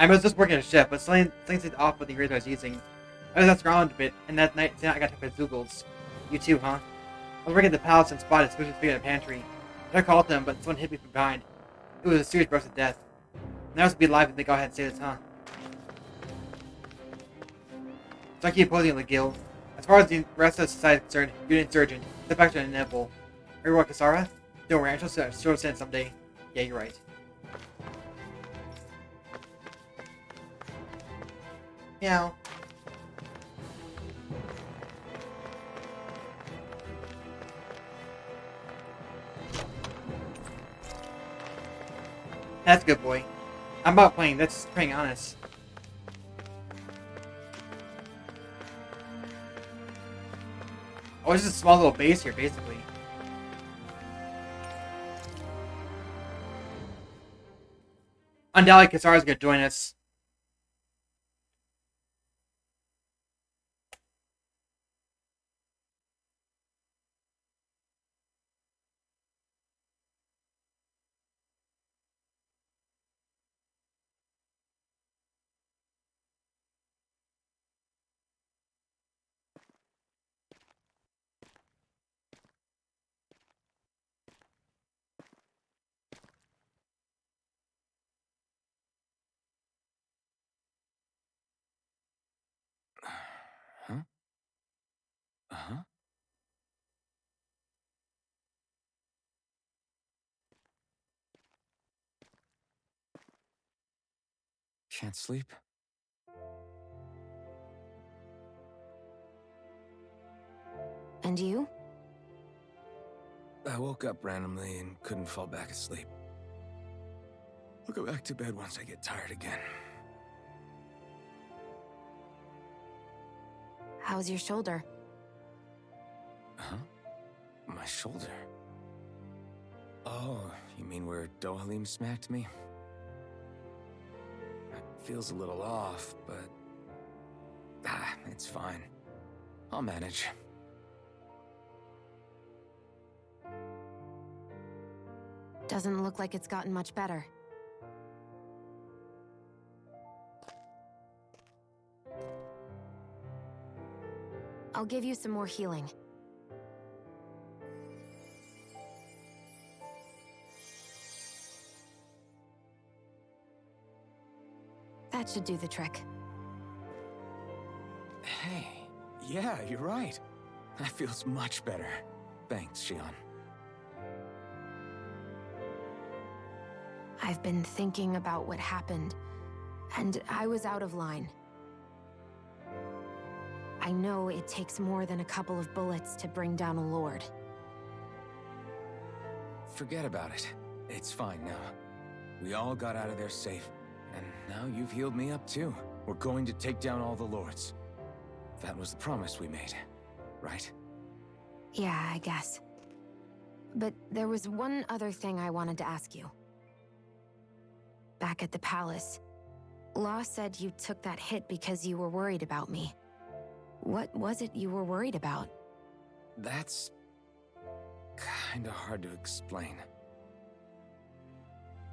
I was just working a shift, but something seemed off with the razor I was using. I was asked around a bit, and that night I got took by Zoogles. You too, huh? I was working at the palace and spotted Squishy's figure in the pantry. I tried to call them, but someone hit me from behind. It was a serious burst of death. Now to be alive if they go ahead and say this, huh? So I keep opposing the guild. As far as the rest of society is concerned, you're an insurgent. Step back to the inevitable. Are you what, Kasara? Don't worry, I shall send someday. Yeah, you're right. Meow. That's a good boy. I'm about playing, that's being honest. Oh, it's just a small little base here, basically. Undoubtedly, Kasara's gonna join us. Huh? Uh-huh. Can't sleep? And you? I woke up randomly and couldn't fall back asleep. I'll go back to bed once I get tired again. How's your shoulder? Huh? My shoulder? Oh, you mean where Dohalim smacked me? It feels a little off, but... it's fine. I'll manage. Doesn't look like it's gotten much better. I'll give you some more healing. That should do the trick. Hey, yeah, you're right. That feels much better. Thanks, Shion. I've been thinking about what happened, and I was out of line. I know it takes more than a couple of bullets to bring down a lord. Forget about it. It's fine now. We all got out of there safe, and now you've healed me up too. We're going to take down all the lords. That was the promise we made, right? Yeah, I guess. But there was one other thing I wanted to ask you. Back at the palace, Law said you took that hit because you were worried about me. What was it you were worried about? That's... kinda hard to explain.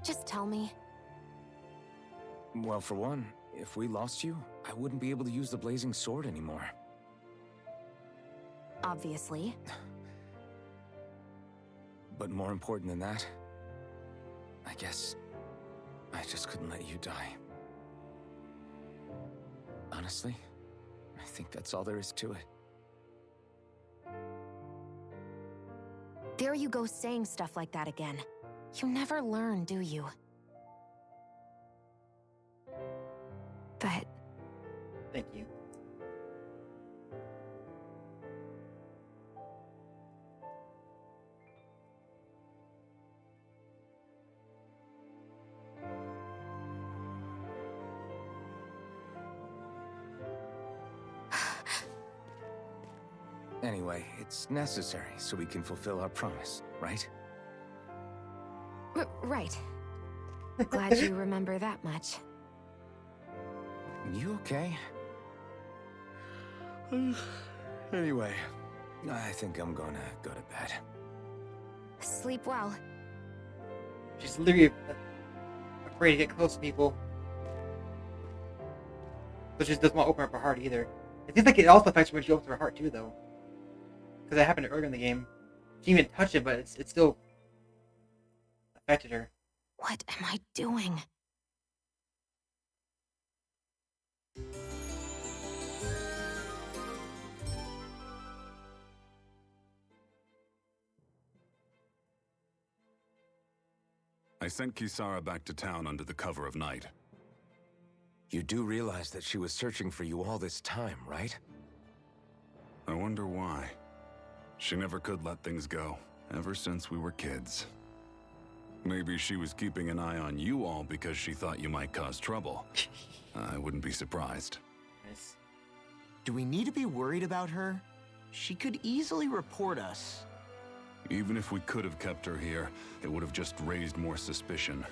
Just tell me. Well, for one, if we lost you, I wouldn't be able to use the blazing sword anymore. Obviously. But more important than that, I guess I just couldn't let you die. Honestly, I think that's all there is to it. There you go saying stuff like that again. You never learn, do you? But... Thank you. Anyway, it's necessary so we can fulfill our promise, right? Right. Glad you remember that much. You okay? Anyway, I think I'm gonna go to bed. Sleep well. She's literally afraid to get close to people. So she just doesn't want to open up her heart either. It seems like it also affects her when she opens her heart too, though. Because that happened earlier in the game. She didn't even touch it, but it still affected her. What am I doing? I sent Kisara back to town under the cover of night. You do realize that she was searching for you all this time, right? I wonder why. She never could let things go, ever since we were kids. Maybe she was keeping an eye on you all because she thought you might cause trouble. I wouldn't be surprised. Nice. Do we need to be worried about her? She could easily report us. Even if we could have kept her here, it would have just raised more suspicion.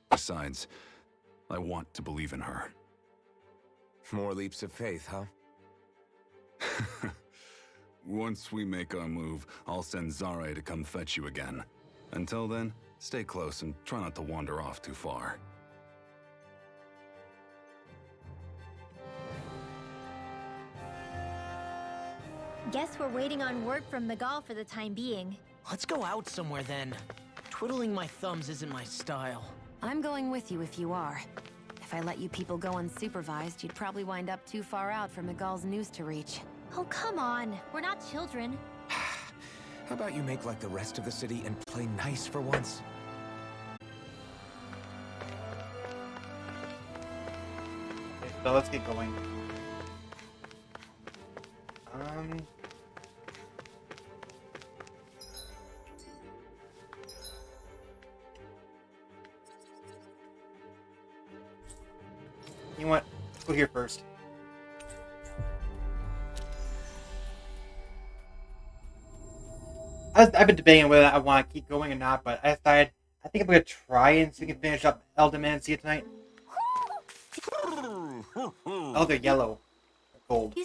Besides, I want to believe in her. More leaps of faith, huh? Once we make our move, I'll send Zare to come fetch you again. Until then, stay close and try not to wander off too far. Guess we're waiting on word from Miguel for the time being. Let's go out somewhere then. Twiddling my thumbs isn't my style. I'm going with you if you are. If I let you people go unsupervised, you'd probably wind up too far out for Miguel's news to reach. Oh, come on. We're not children. How about you make like the rest of the city and play nice for once? Okay, so let's get going. You know what? Let's go here first. I've been debating whether I want to keep going or not, but I decided I think I'm going to try and see if we can finish up Elde Menancia tonight. Oh, they're yellow. Gold.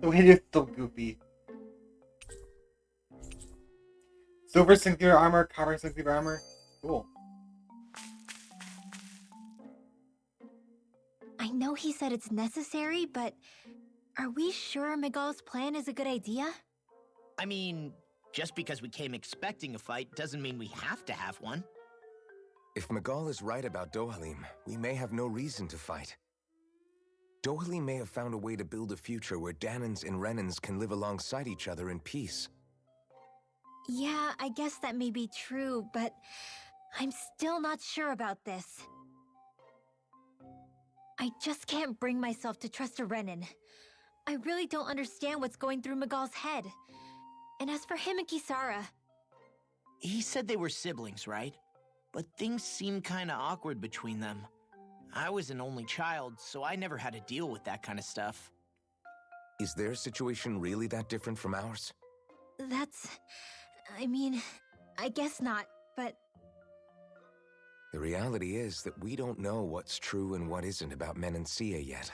The way it's so goofy. Silver singular armor, copper singular armor. Cool. I know he said it's necessary, but are we sure Miguel's plan is a good idea? I mean, just because we came expecting a fight doesn't mean we have to have one. If Miguel is right about Dohalim, we may have no reason to fight. Dohalim may have found a way to build a future where Danans and Renans can live alongside each other in peace. Yeah, I guess that may be true, but I'm still not sure about this. I just can't bring myself to trust a Renan. I really don't understand what's going through Miguel's head. And as for him and Kisara... He said they were siblings, right? But things seem kinda awkward between them. I was an only child, so I never had to deal with that kind of stuff. Is their situation really that different from ours? I mean, I guess not, but... The reality is that we don't know what's true and what isn't about Menancia yet.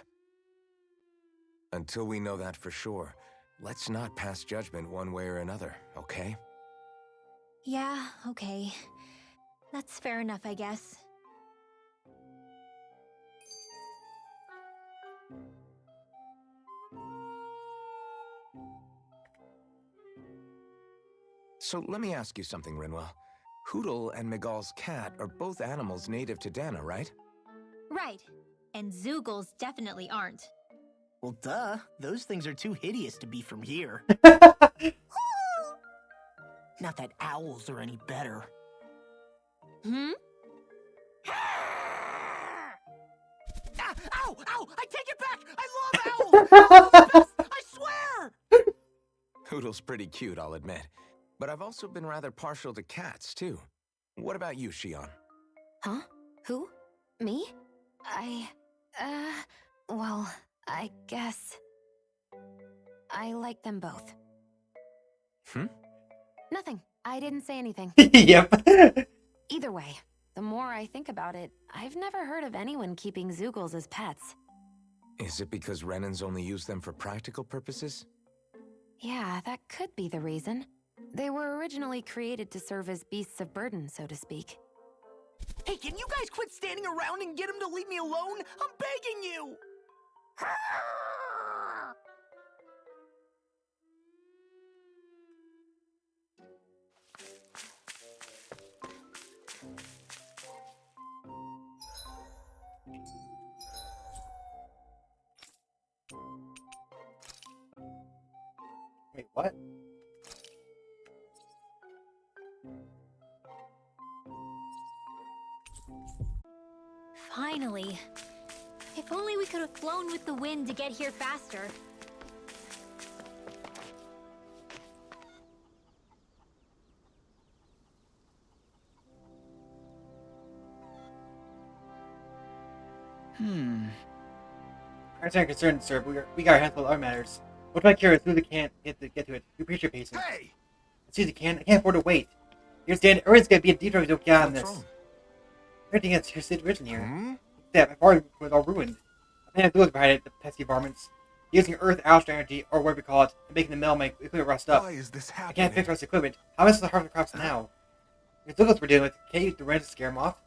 Until we know that for sure, let's not pass judgment one way or another, okay? Yeah, okay. That's fair enough, I guess. So let me ask you something, Rinwell. Hootle and Miguel's cat are both animals native to Dana, right? Right. And Zoogles definitely aren't. Well, duh. Those things are too hideous to be from here. Not that owls are any better. Hmm? Ah, ow! Ow! I take it back! I love owls! Owls are the best! I swear! Hootle's pretty cute, I'll admit. But I've also been rather partial to cats, too. What about you, Shion? Huh? Who? Me? Well, I guess... I like them both. Hmm? Nothing. I didn't say anything. Yep. Either way, The more I think about it, I've never heard of anyone keeping Zoogles as pets. Is it because Renans only use them for practical purposes? Yeah, that could be the reason. They were originally created to serve as beasts of burden, so to speak. Hey, can you guys quit standing around and get him to leave me alone? I'm begging you! Wait, what? Finally. If only we could have flown with the wind to get here faster. I understand concerned, sir, but we got our hands full of other matters. What's my curious? Susie can't get to it. We appreciate your patience. Hey! Susie can't. I can't afford to wait. You're standing. Everyone's gonna be in deep if we don't get on What's this. wrong? Everything is your situation here. Hmm? Yeah, my farm was all ruined. I think Lewis behind it, the pesky varmints. Using Earth astral energy, or whatever we call it, and making the mill make equipment rust up. Why is this I happening? can't fix Rust equipment. How am I supposed to harvest the crops now? The Douglas we're dealing with, can't use the Renans to scare them off?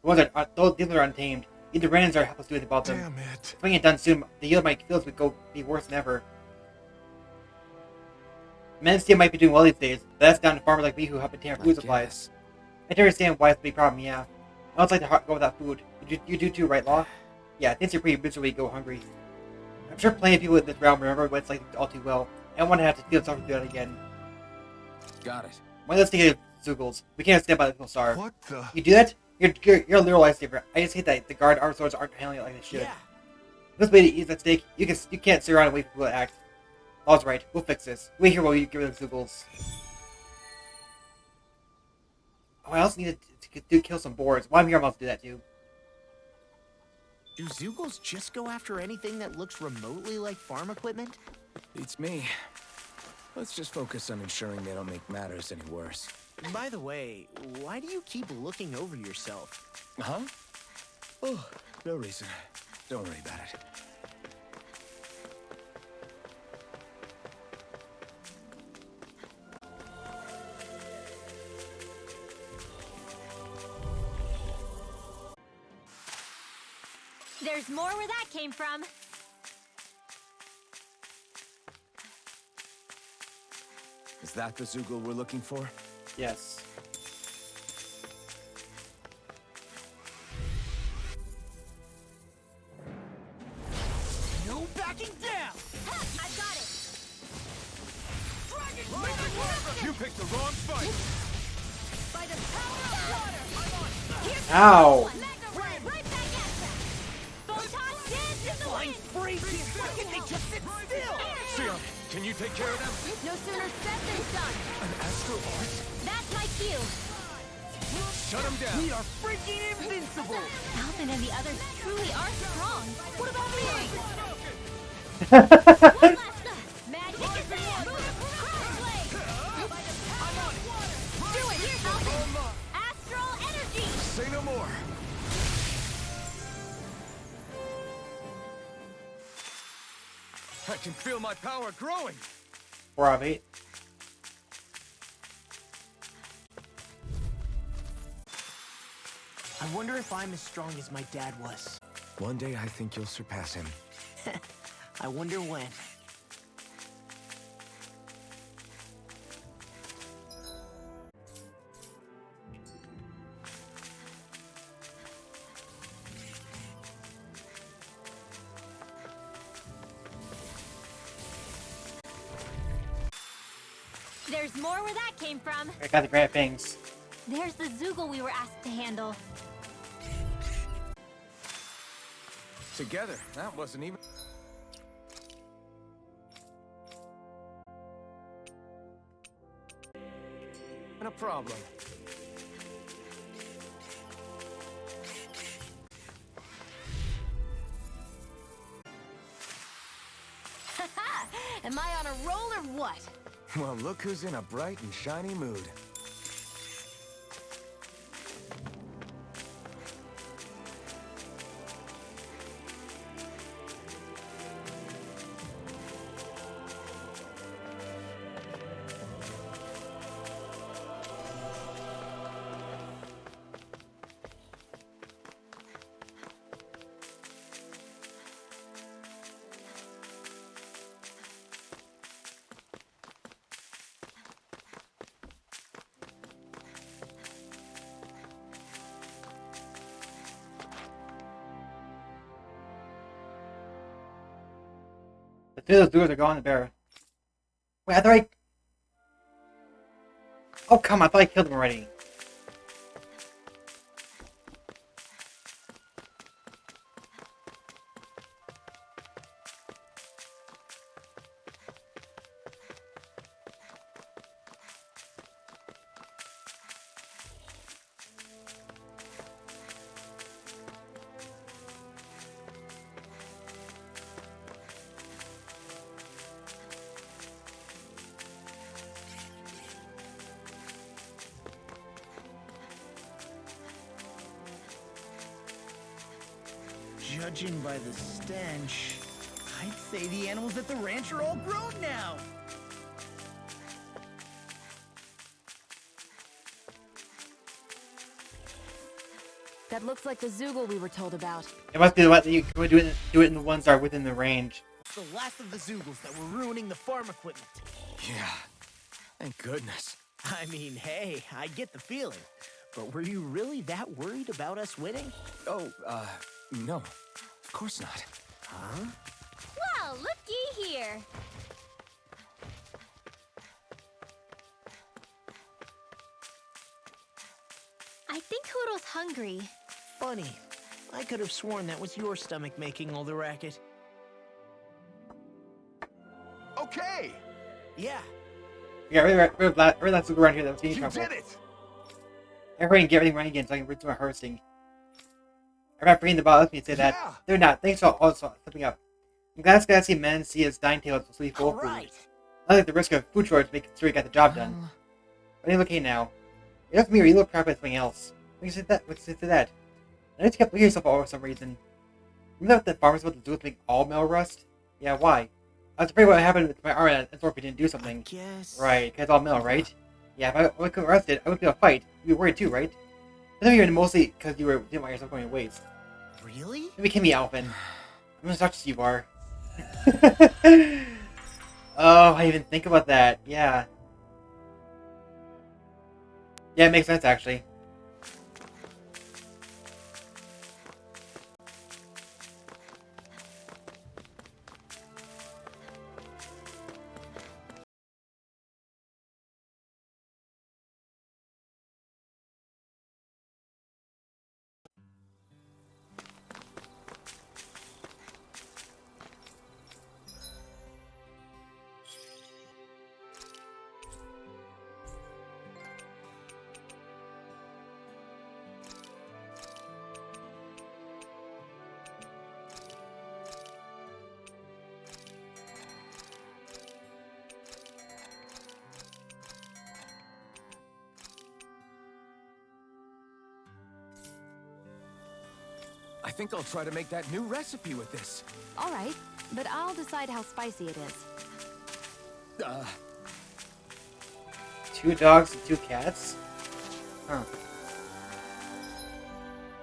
The ones that are, those dealers are untamed. Even the Renans are helpless to do anything about them. Damn it. If we get done soon, the yield of my fields would be worse than ever. Men still might be doing well these days, but that's down to farmers like me who help maintain our food supplies. Guess. I can understand why it's a big problem, yeah. I don't like to go without food. You do too, right, Law? Yeah, things are pretty miserable when you go hungry. I'm sure plenty of people in this realm remember what it's like all too well. I don't want to have to feel something to do that again. Got it. Why let's take it Zoogles. We can't stand by the people starve. What the? You do that? You're a literal lifesaver. I just hate that the guard arm swords aren't handling it like they should. Yeah. This way to ease that steak, you can't sit around and wait for people to act. Law's right. We'll fix this. Wait here while we get rid of the Zoogles. Oh, I also need to kill some boars. While I'm here, I'm about to do that too. Do Zoogles just go after anything that looks remotely like farm equipment? Beats me. Let's just focus on ensuring they don't make matters any worse. By the way, why do you keep looking over yourself? Huh? Oh, no reason. Don't worry about it. There's more where that came from. Is that the Zoogle we're looking for? Yes. No backing down! I've got it. You picked the wrong fight! By the power of water. Here's Ow! right back at ya. Photon dance in the wind. Freeze! Why can't they just sit still? Sion, can you take care of them? No sooner said than done. An astral art? That's my cue. Shut him down! We are freaking invincible! Alvin and the others truly are strong. What about me? One last. Magic is there. Crossblade. Do it, Alvin. Astral energy. Say no more! I can feel my power growing! 4 out of 8. I wonder if I'm as strong as my dad was. One day I think you'll surpass him. I wonder when. There's more where that came from. I got the Grand Fangs. There's the Zoogle we were asked to handle. Together, that wasn't even... a problem. Am I on a roll or what? Well, look who's in a bright and shiny mood. The two of those dudes are going to bear. Wait, I thought I... Oh, come on, I thought I killed them already. Judging by the stench, I'd say the animals at the ranch are all grown now. That looks like the Zoogle we were told about. It must be the one that you can do it in the ones that are within the range. It's the last of the Zoogles that were ruining the farm equipment. Yeah. Thank goodness. I mean, hey, I get the feeling. But were you really that worried about us winning? Oh, no. Of course not. Huh? Well, looky here. I think Hoodle's hungry. Funny. I could have sworn that was your stomach making all the racket. Okay, Yeah. Yeah, we're last look around here that was getting you trouble. did it. Everybody can get everything running again so I can resume my harvesting. I'm not bringing the bottle with me to say that. Yeah. They're not. Thanks for also stepping up. I'm glad Skyward men see his dying tails will sleep full All food. right. Not like the risk of food shortage to make sure he got the job done. But anyway, okay now. You have to be a real crap at something else. What can you say that? What's to that? I just kept looking at yourself all for some reason. Remember that the farmers about to do with make all metal rust? Yeah, why? I was afraid what happened with my arm and if we didn't do something. Guess. Right, because it's all metal, right? Yeah, if I couldn't rust it, I would be able to fight. You'd be worried too, right? I think you're mostly because you didn't want yourself going to waste. Really? Maybe kill me, Alvin. I'm as such as you are. Oh, I didn't even think about that. Yeah. Yeah, it makes sense actually. I think I'll try to make that new recipe with this. All right, but I'll decide how spicy it is. 2 dogs and 2 cats? Huh.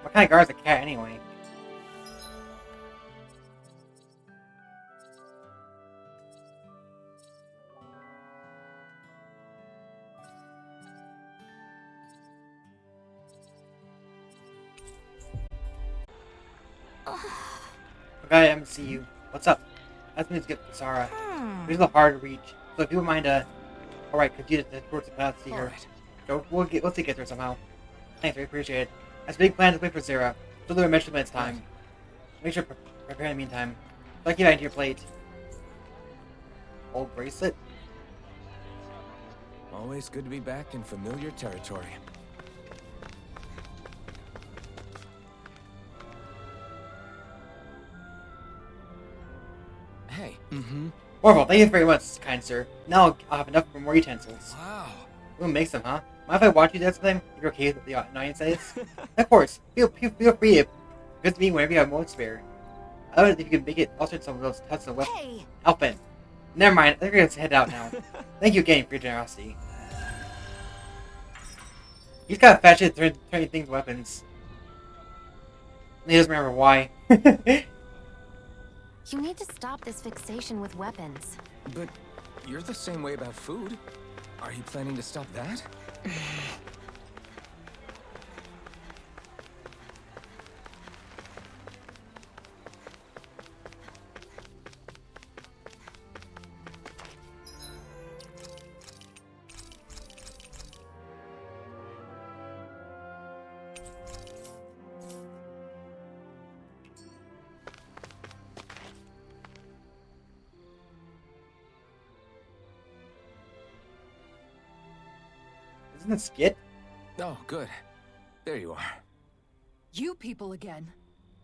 What kind of guard's a cat anyway? Okay, MCU. What's up? That's me to get Sarah. It's a little hard to reach. So if you don't mind, alright, could you just towards the path here? Alright. So let's get there somehow. Thanks, I appreciate it. As big plan to wait for Zera. She'll do a mention when it's time. Make sure to prepare in the meantime. So I keep that into your plate. Old bracelet? Always good to be back in familiar territory. Hey. Wonderful, thank you very much, kind sir. Now I'll have enough for more utensils. Wow. Who makes them, huh? Mind if I watch you do something? If you're okay with the annoyance says? Of course. Feel free to good to me whenever you have more to spare. I don't know if you can make it also some of those Tusks and weapons. Hey! Alpin. Never mind, I think we're gonna head out now. Thank you again for your generosity. He's got a fat shit turning things to weapons. And he doesn't remember why. You need to stop this fixation with weapons. But you're the same way about food. Are you planning to stop that? Isn't it Skit? Oh, good. There you are. You people again.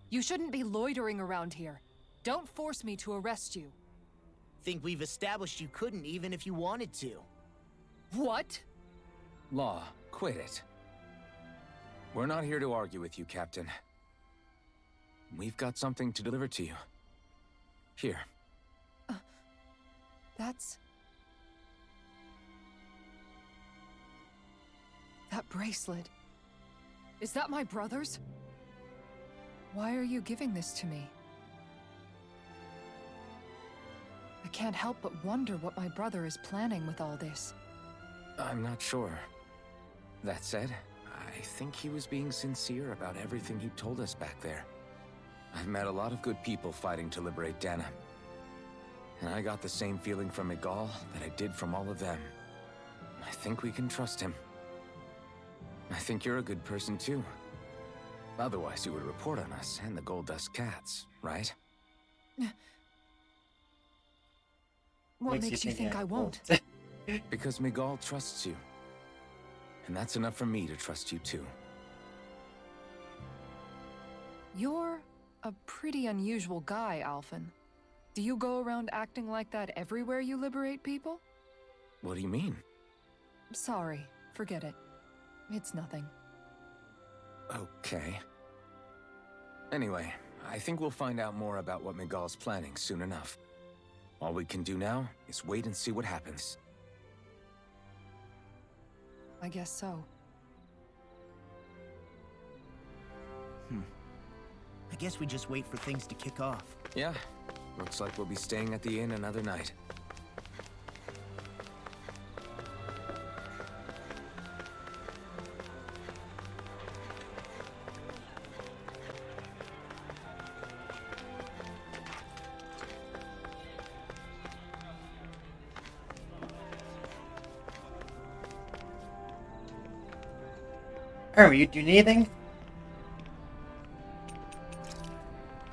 You shouldn't be loitering around here. Don't force me to arrest you. Think we've established you couldn't even if you wanted to. What? Law, quit it. We're not here to argue with you, Captain. We've got something to deliver to you. Here. That's... That bracelet. Is that my brother's? Why are you giving this to me? I can't help but wonder what my brother is planning with all this. I'm not sure. That said, I think he was being sincere about everything he told us back there. I've met a lot of good people fighting to liberate Dana. And I got the same feeling from Miguel that I did from all of them. I think we can trust him. I think you're a good person too. Otherwise you would report on us and the Gold Dust Cats, right? What makes you think I won't? Because Miguel trusts you. And that's enough for me to trust you too. You're a pretty unusual guy, Alphen. Do you go around acting like that everywhere you liberate people? What do you mean? Sorry, forget it. It's nothing. Okay. Anyway, I think we'll find out more about what Miguel's planning soon enough. All we can do now is wait and see what happens. I guess so. I guess we just wait for things to kick off. Yeah, looks like we'll be staying at the inn another night. Oh, you do anything?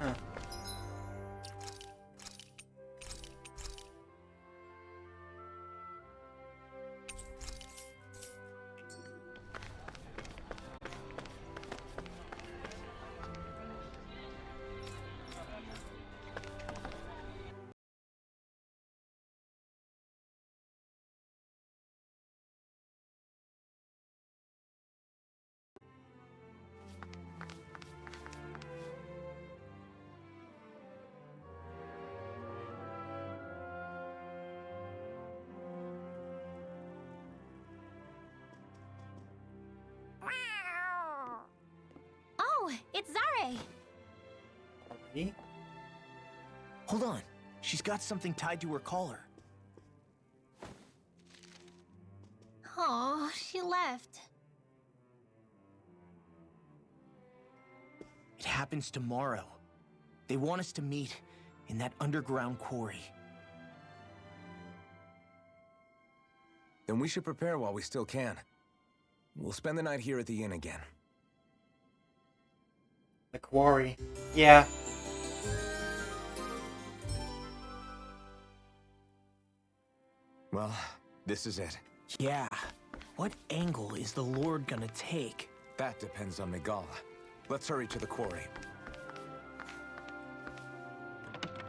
Huh. Oh, it's Zare! Me? Hold on. She's got something tied to her collar. Oh, she left. It happens tomorrow. They want us to meet in that underground quarry. Then we should prepare while we still can. We'll spend the night here at the inn again. The quarry. Yeah. Well, this is it. Yeah. What angle is the Lord gonna take? That depends on Miguel. Let's hurry to the quarry.